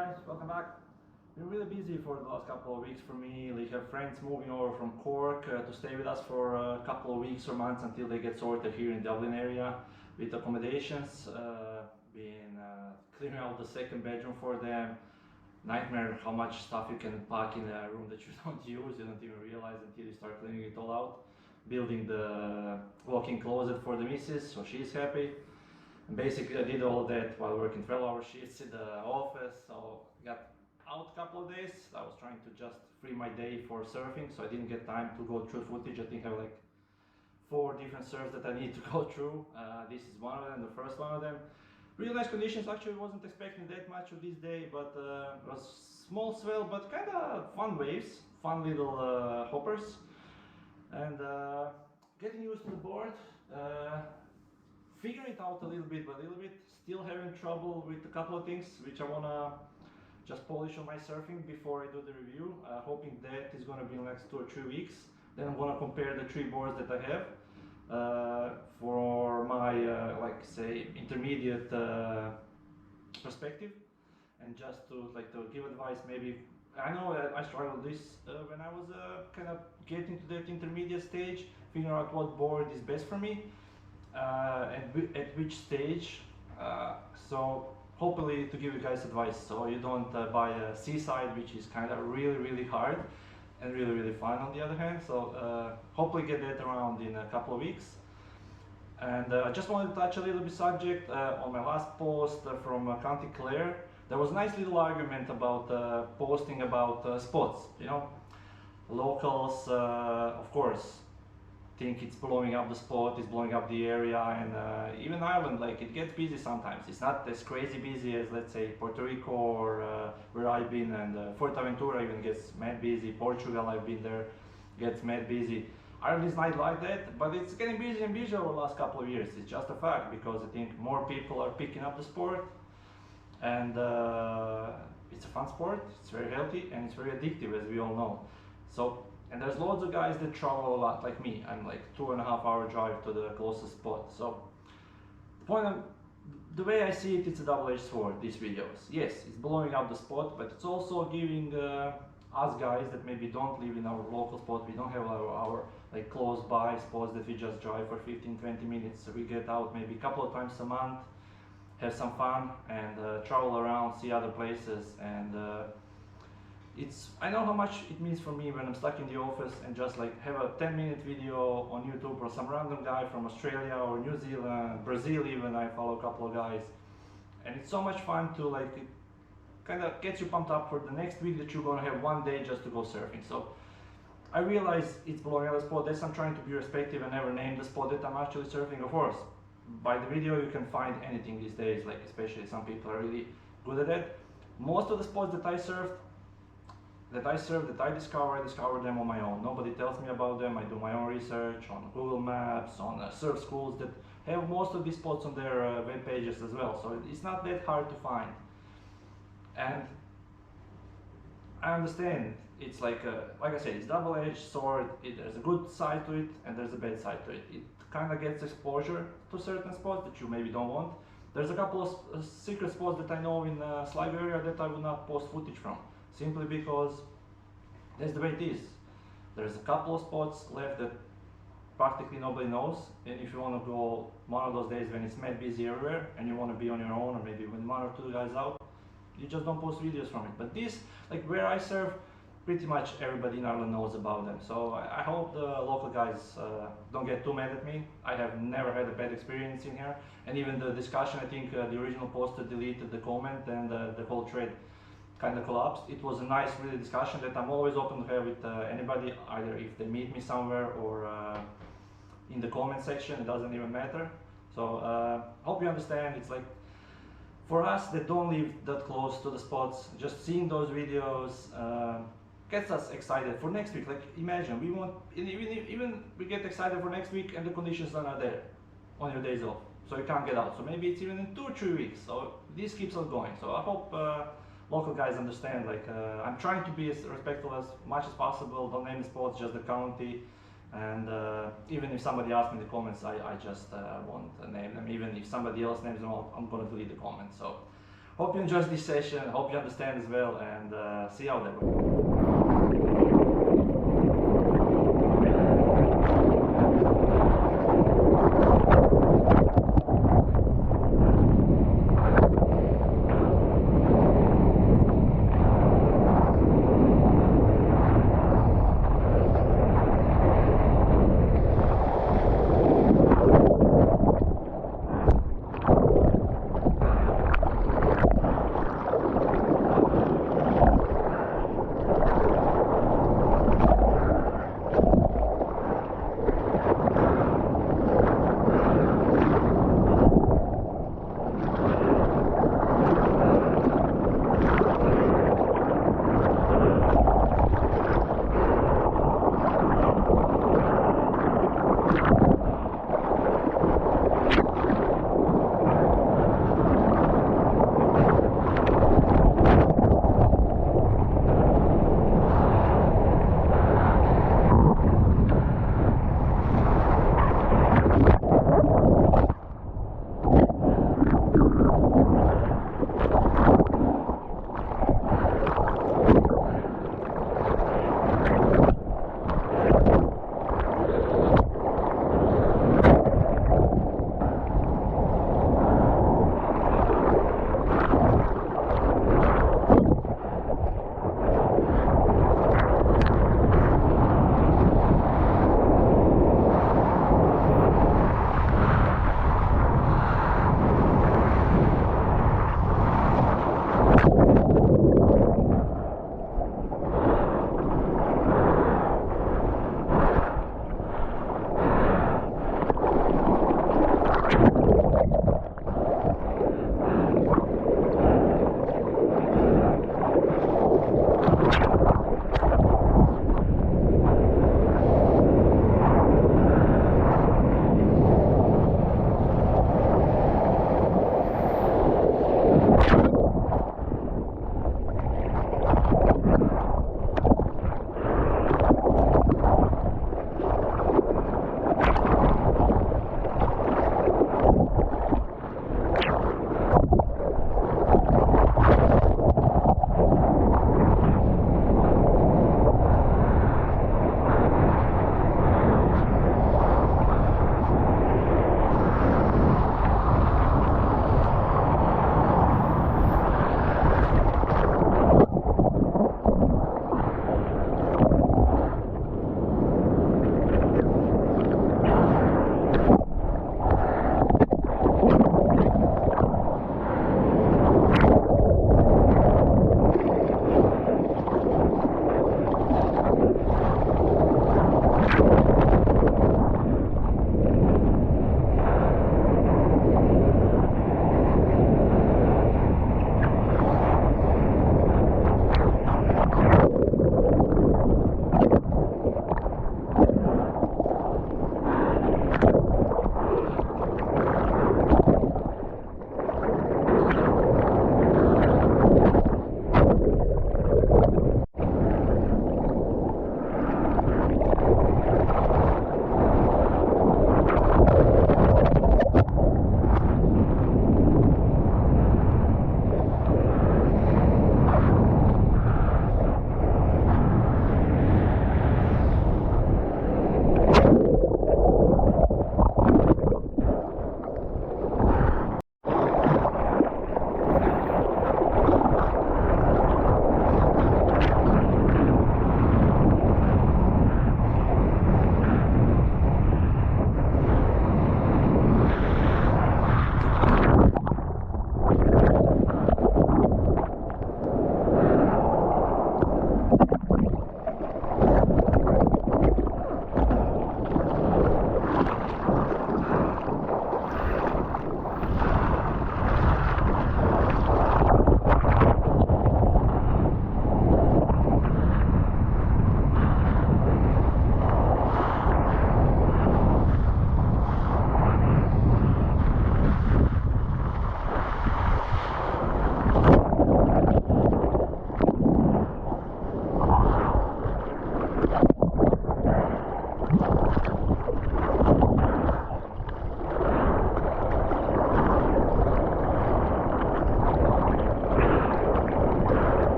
guys, welcome back. Been really busy for the last couple of weeks for me. Like, have friends moving over from Cork to stay with us for a couple of weeks or months until they get sorted here in Dublin area with accommodations. Been clearing out the second bedroom for them. Nightmare how much stuff you can pack in a room that you don't use. You don't even realize until you start cleaning it all out. Building the walk-in closet for the missus, so she's happy. And basically I did all that while working 12-hour shifts in the office, so got out a couple of days. I was trying to just free my day for surfing, so I didn't get time to go through footage. I think I have like 4 different surfs that I need to go through. This is one of them, the first one of them. Really nice conditions. Actually wasn't expecting that much of this day, but it was small swell, but kind of fun waves, fun little hoppers. And getting used to the board, figuring it out a little bit, still having trouble with a couple of things which I wanna just polish on my surfing before I do the review. Hoping that is gonna be in the next 2 or 3 weeks. Then I'm gonna compare the 3 boards that I have for my like say intermediate perspective, and just to give advice. Maybe I know I struggled this when I was kind of getting to that intermediate stage, figuring out what board is best for me at which stage. So hopefully to give you guys advice, so you don't buy a seaside, which is kind of really hard and really fun on the other hand. So hopefully get that around in a couple of weeks. And I just wanted to touch a little bit subject on my last post from County Clare. There was a nice little argument about posting about spots. You know, locals of course think it's blowing up the spot, it's blowing up the area, and even Ireland, like, it gets busy sometimes. It's not as crazy busy as, let's say, Puerto Rico or where I've been, and Fuerteventura even gets mad busy. Portugal, I've been there, gets mad busy. Ireland is not like that, but it's getting busier and busier over the last couple of years. It's just a fact, because I think more people are picking up the sport, and it's a fun sport, it's very healthy, and it's very addictive, as we all know. So, and there's loads of guys that travel a lot, like me. I'm like 2.5 hour drive to the closest spot. So the way I see it, it's a double-edged sword, these videos. Yes, it's blowing up the spot, but it's also giving us guys that maybe don't live in our local spot, we don't have our like close by spots that we just drive for 15-20 minutes. So we get out maybe a couple of times a month, have some fun, and travel around, see other places. And I know how much it means for me when I'm stuck in the office and just like have a 10-minute video on YouTube, or some random guy from Australia or New Zealand, Brazil even. I follow a couple of guys, and it's so much fun to like, it kind of gets you pumped up for the next week that you're gonna have one day just to go surfing. So I realize it's blowing out the spot. That's I'm trying to be respectful and never name the spot that I'm actually surfing. Of course, by the video you can find anything these days, like especially some people are really good at that. Most of the spots that I surfed, that I discover them on my own. Nobody tells me about them. I do my own research on Google Maps, on surf schools that have most of these spots on their web pages as well. So it's not that hard to find. And I understand it's like I said, it's double-edged sword. There's a good side to it and there's a bad side to it. It kind of gets exposure to certain spots that you maybe don't want. There's a couple of secret spots that I know in Sligo area that I would not post footage from, simply because that's the way it is. There's a couple of spots left that practically nobody knows, and if you want to go one of those days when it's mad busy everywhere and you want to be on your own, or maybe with 1 or 2 guys out, you just don't post videos from it. But this, like where I surf, pretty much everybody in Ireland knows about them. So I hope the local guys don't get too mad at me. I have never had a bad experience in here, and even the discussion, I think the original poster deleted the comment, and the whole thread kind of collapsed. It was a nice really discussion that I'm always open to have with anybody, either if they meet me somewhere or in the comment section. It doesn't even matter. So hope you understand. It's like, for us that don't live that close to the spots, just seeing those videos gets us excited for next week. Like, imagine we want, even we get excited for next week and the conditions are not there on your days off, so you can't get out. So maybe it's even in 2 or 3 weeks. So this keeps us going. So I hope local guys understand. Like, I'm trying to be as respectful as much as possible. Don't name the spots, just the county. And even if somebody asks me in the comments, I just won't name them. Even if somebody else names them, I'm gonna delete the comment. So Hope you enjoyed this session, hope you understand as well, and see you out there.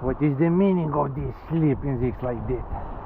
What is the meaning of this sleeping things like that?